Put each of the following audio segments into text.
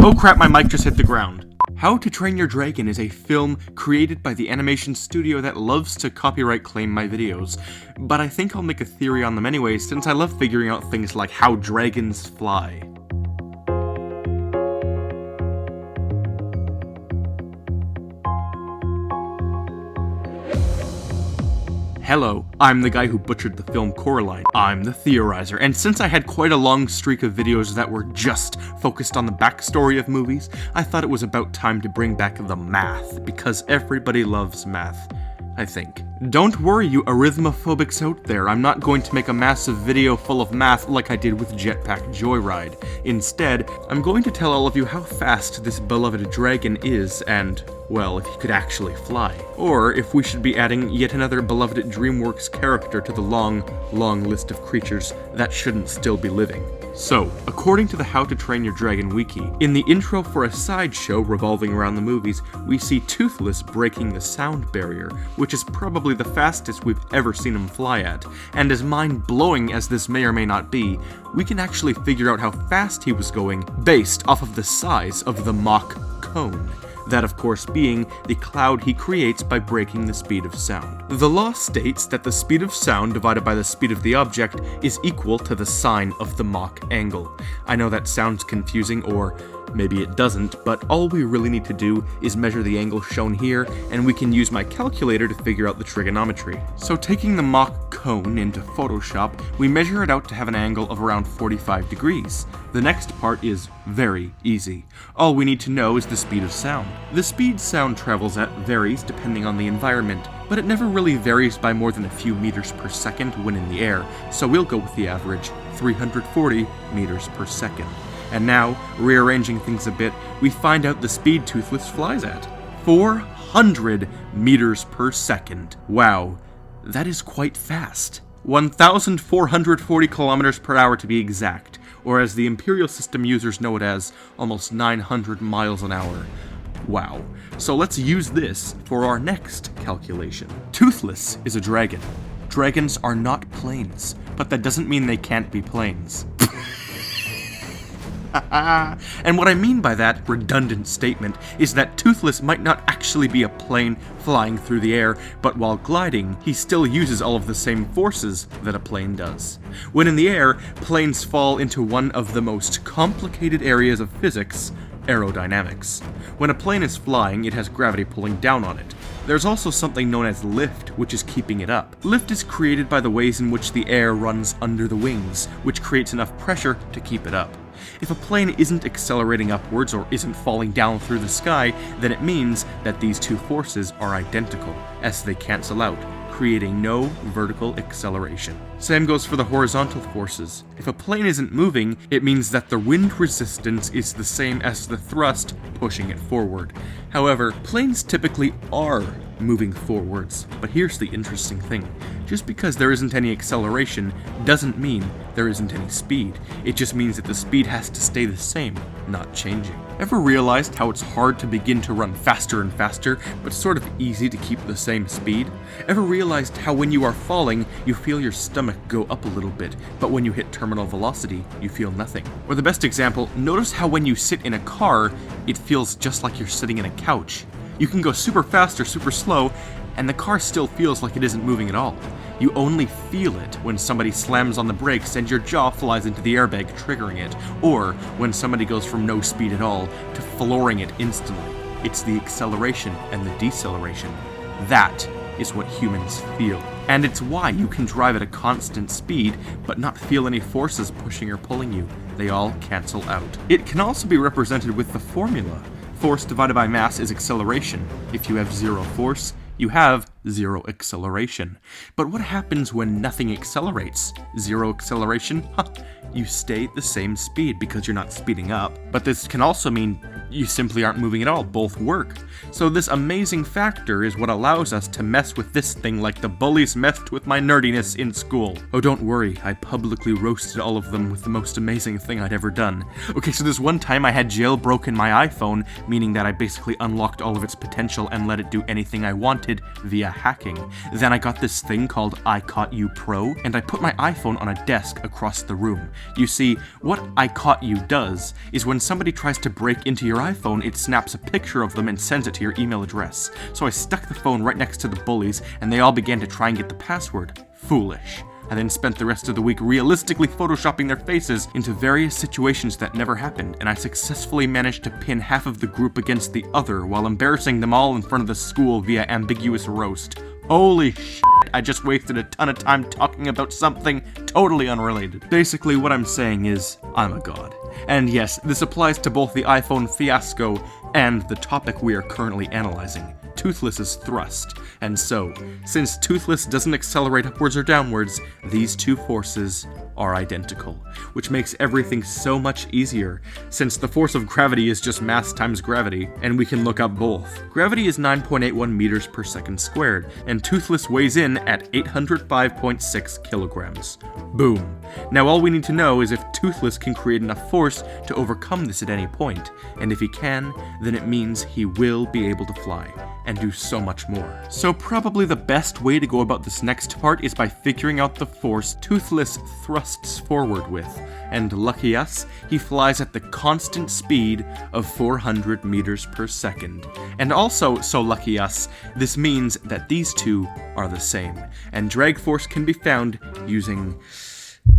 Oh crap, my mic just hit the ground. How to Train Your Dragon is a film created by the animation studio that loves to copyright claim my videos, but I think I'll make a theory on them anyway since I love figuring out things like how dragons fly. Hello, I'm the guy who butchered the film Coraline. I'm the Theorizer, and since I had quite a long streak of videos that were just focused on the backstory of movies, I thought it was about time to bring back the math, because everybody loves math, I think. Don't worry, you arithmophobics out there, I'm not going to make a massive video full of math like I did with Jetpack Joyride. Instead, I'm going to tell all of you how fast this beloved dragon is and, well, if he could actually fly. Or if we should be adding yet another beloved DreamWorks character to the long list of creatures that shouldn't still be living. So, according to the How to Train Your Dragon wiki, in the intro for a sideshow revolving around the movies, we see Toothless breaking the sound barrier, which is probably the fastest we've ever seen him fly at, and as mind-blowing as this may or may not be, we can actually figure out how fast he was going based off of the size of the mock cone. That, of course, being the cloud he creates by breaking the speed of sound. The law states that the speed of sound divided by the speed of the object is equal to the sine of the Mach angle. I know that sounds confusing, or maybe it doesn't, but all we really need to do is measure the angle shown here, and we can use my calculator to figure out the trigonometry. So taking the Mach cone into Photoshop, we measure it out to have an angle of around 45 degrees. The next part is very easy. All we need to know is the speed of sound. The speed sound travels at varies depending on the environment, but it never really varies by more than a few meters per second when in the air, so we'll go with the average, 340 meters per second. And now, rearranging things a bit, we find out the speed Toothless flies at. 400 meters per second. Wow, that is quite fast. 1,440 kilometers per hour to be exact, or as the Imperial System users know it as, almost 900 miles an hour. Wow. So let's use this for our next calculation. Toothless is a dragon. Dragons are not planes, but that doesn't mean they can't be planes. And what I mean by that redundant statement is that Toothless might not actually be a plane flying through the air, but while gliding, he still uses all of the same forces that a plane does. When in the air, planes fall into one of the most complicated areas of physics, aerodynamics. When a plane is flying, it has gravity pulling down on it. There's also something known as lift, which is keeping it up. Lift is created by the ways in which the air runs under the wings, which creates enough pressure to keep it up. If a plane isn't accelerating upwards or isn't falling down through the sky, then it means that these two forces are identical, as they cancel out, creating no vertical acceleration. Same goes for the horizontal forces. If a plane isn't moving, it means that the wind resistance is the same as the thrust pushing it forward. However, planes typically are moving forwards, but here's the interesting thing. Just because there isn't any acceleration doesn't mean there isn't any speed. It just means that the speed has to stay the same, not changing. Ever realized how it's hard to begin to run faster and faster, but sort of easy to keep the same speed? Ever realized how when you are falling, you feel your stomach go up a little bit, but when you hit terminal velocity, you feel nothing? Or the best example, notice how when you sit in a car, it feels just like you're sitting in a couch. You can go super fast or super slow, and the car still feels like it isn't moving at all. You only feel it when somebody slams on the brakes and your jaw flies into the airbag, triggering it, or when somebody goes from no speed at all to flooring it instantly. It's the acceleration and the deceleration. That is what humans feel. And it's why you can drive at a constant speed, but not feel any forces pushing or pulling you. They all cancel out. It can also be represented with the formula. Force divided by mass is acceleration. If you have zero force, you have zero acceleration. But what happens when nothing accelerates? Zero acceleration? You stay at the same speed because you're not speeding up. But this can also mean you simply aren't moving at all. Both work. So this amazing factor is what allows us to mess with this thing like the bullies messed with my nerdiness in school. Oh, don't worry, I publicly roasted all of them with the most amazing thing I'd ever done. Okay, so this one time I had jailbroken my iPhone, meaning that I basically unlocked all of its potential and let it do anything I wanted via hacking. Then I got this thing called I Caught You Pro, and I put my iPhone on a desk across the room. You see, what I Caught You does is when somebody tries to break into your iPhone, it snaps a picture of them and sends it to your email address. So I stuck the phone right next to the bullies, and they all began to try and get the password. Foolish. I then spent the rest of the week realistically photoshopping their faces into various situations that never happened, and I successfully managed to pin half of the group against the other while embarrassing them all in front of the school via ambiguous roast. Holy shit, I just wasted a ton of time talking about something totally unrelated. Basically, what I'm saying is, I'm a god. And yes, this applies to both the iPhone fiasco and the topic we are currently analyzing, Toothless's thrust. And so, since Toothless doesn't accelerate upwards or downwards, these two forces are identical, which makes everything so much easier, since the force of gravity is just mass times gravity, and we can look up both. Gravity is 9.81 meters per second squared, and Toothless weighs in at 805.6 kilograms. Boom. Now all we need to know is if Toothless can create enough force to overcome this at any point, and if he can, then it means he will be able to fly, and do so much more. So probably the best way to go about this next part is by figuring out the force Toothless thrusts forward with, and lucky us, he flies at the constant speed of 400 meters per second. And also, so lucky us, this means that these two are the same, and drag force can be found using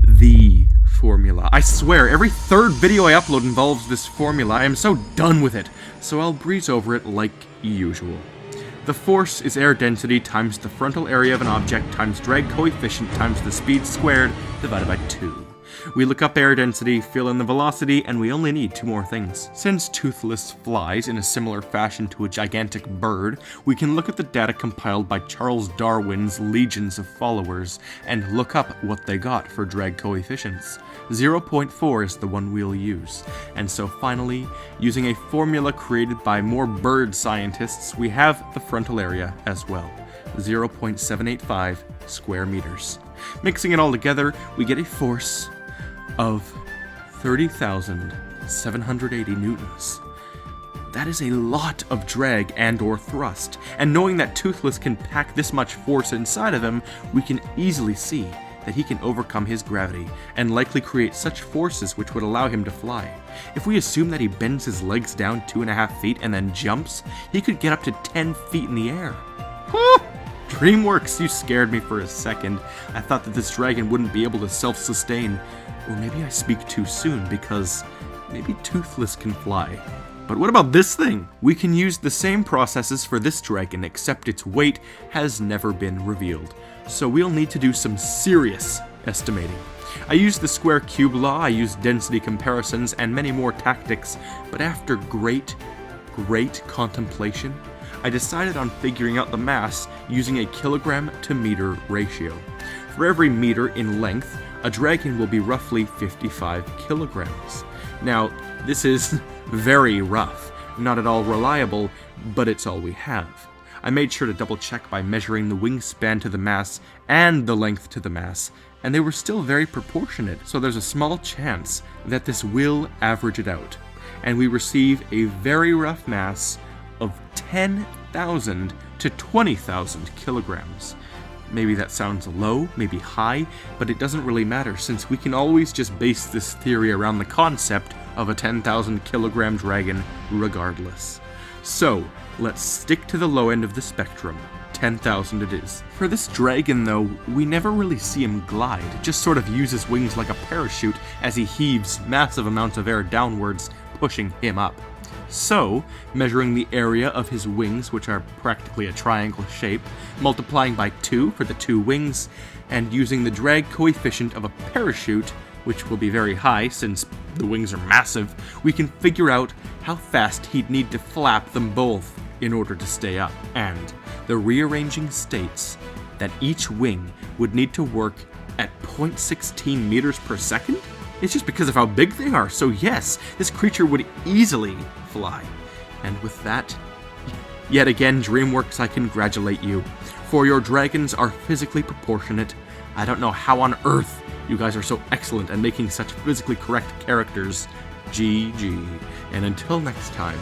the formula. I swear, every third video I upload involves this formula. I am so done with it, so I'll breeze over it like usual. The force is air density times the frontal area of an object times drag coefficient times the speed squared divided by 2. We look up air density, fill in the velocity, and we only need two more things. Since Toothless flies in a similar fashion to a gigantic bird, we can look at the data compiled by Charles Darwin's legions of followers and look up what they got for drag coefficients. 0.4 is the one we'll use. And so finally, using a formula created by more bird scientists, we have the frontal area as well. 0.785 square meters. Mixing it all together, we get a force of 30,780 newtons. That is a lot of drag and or thrust, and knowing that Toothless can pack this much force inside of him, we can easily see that he can overcome his gravity and likely create such forces which would allow him to fly. If we assume that he bends his legs down 2.5 feet and then jumps, he could get up to 10 feet in the air. DreamWorks, you scared me for a second. I thought that this dragon wouldn't be able to self-sustain. Or maybe I speak too soon, because maybe Toothless can fly. But what about this thing? We can use the same processes for this dragon, except its weight has never been revealed. So we'll need to do some serious estimating. I used the square cube law, I used density comparisons, and many more tactics, but after great contemplation, I decided on figuring out the mass using a kilogram to meter ratio. For every meter in length, a dragon will be roughly 55 kilograms. Now, this is very rough, not at all reliable, but it's all we have. I made sure to double check by measuring the wingspan to the mass and the length to the mass, and they were still very proportionate, so there's a small chance that this will average it out, and we receive a very rough mass of 10,000 to 20,000 kilograms. Maybe that sounds low, maybe high, but it doesn't really matter since we can always just base this theory around the concept of a 10,000 kilogram dragon regardless. So, let's stick to the low end of the spectrum. 10,000 it is. For this dragon though, we never really see him glide, just sort of uses wings like a parachute as he heaves massive amounts of air downwards, pushing him up. So, measuring the area of his wings, which are practically a triangle shape, multiplying by 2 for the 2 wings, and using the drag coefficient of a parachute, which will be very high since the wings are massive, we can figure out how fast he'd need to flap them both in order to stay up. And the rearranging states that each wing would need to work at 0.16 meters per second? It's just because of how big they are, so yes, this creature would easily fly. And with that, yet again, DreamWorks, I congratulate you, for your dragons are physically proportionate. I don't know how on earth you guys are so excellent at making such physically correct characters. GG. And until next time,